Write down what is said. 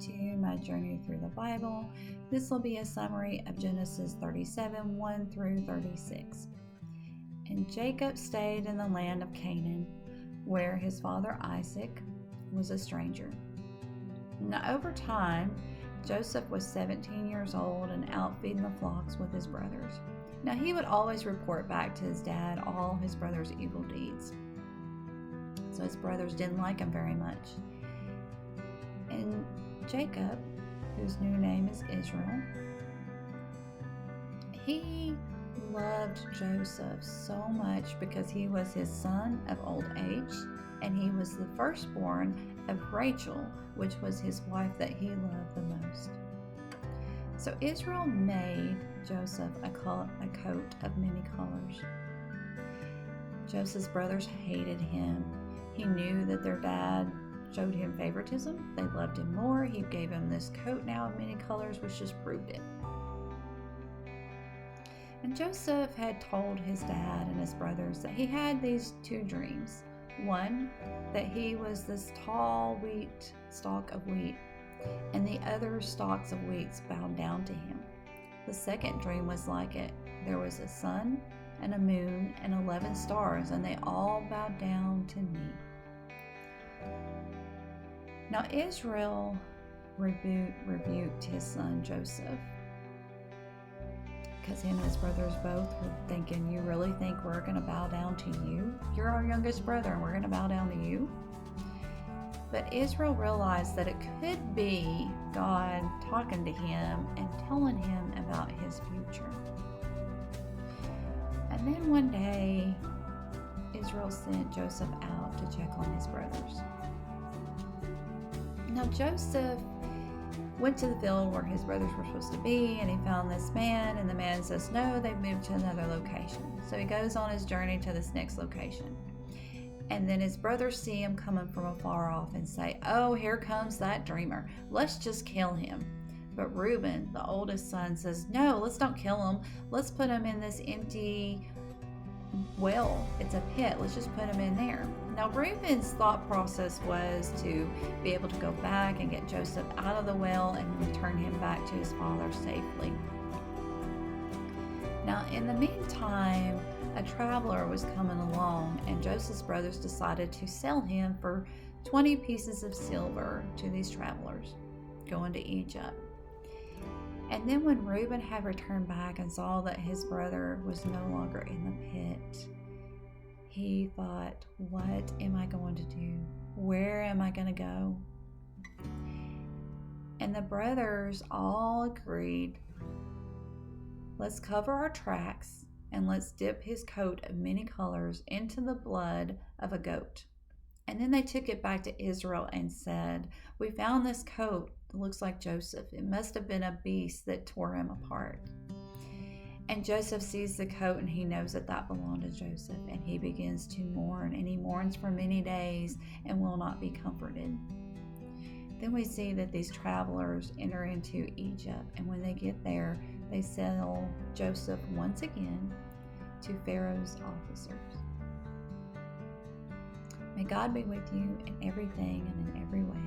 to my journey through the Bible. This will be a summary of Genesis 37, 1 through 36. And Jacob stayed in the land of Canaan, where his father Isaac was a stranger. Now over time, Joseph was 17 years old and out feeding the flocks with his brothers. Now he would always report back to his dad all his brother's evil deeds. So his brothers didn't like him very much. And Jacob, whose new name is Israel, he loved Joseph so much because he was his son of old age, and he was the firstborn of Rachel, which was his wife that he loved the most. So Israel made Joseph a coat of many colors. Joseph's brothers hated him. He knew that their dad showed him favoritism. They loved him more. He gave him this coat now of many colors, which just proved it. And Joseph had told his dad and his brothers that he had these two dreams. One, that he was this tall stalk of wheat, and the other stalks of wheat bowed down to him. The second dream was like it. There was a sun and a moon and 11 stars, and they all bowed down to me. Now Israel rebuked his son Joseph, because him and his brothers both were thinking, you really think we're going to bow down to you? You're our youngest brother and we're going to bow down to you? But Israel realized that it could be God talking to him and telling him about his future. And then one day, Israel sent Joseph out to check on his brothers. Now Joseph went to the field where his brothers were supposed to be, and he found this man, and the man says, no, they've moved to another location. So he goes on his journey to this next location. And then his brothers see him coming from afar off and say, oh, here comes that dreamer. Let's just kill him. But Reuben, the oldest son, says, no, let's don't kill him. Let's put him in this empty well. It's a pit. Let's just put him in there. Now Reuben's thought process was to be able to go back and get Joseph out of the well and return him back to his father safely. Now in the meantime, a traveler was coming along, and Joseph's brothers decided to sell him for 20 pieces of silver to these travelers going to Egypt. And then when Reuben had returned back and saw that his brother was no longer in the pit, he thought, what am I going to do? Where am I going to go? And the brothers all agreed, let's cover our tracks and let's dip his coat of many colors into the blood of a goat. And then they took it back to Israel and said, we found this coat. It looks like Joseph. It must have been a beast that tore him apart. And Joseph sees the coat, and he knows that that belonged to Joseph, and he begins to mourn, and he mourns for many days and will not be comforted. Then we see that these travelers enter into Egypt, and when they get there, they sell Joseph once again to Pharaoh's officers. May God be with you in everything and in every way.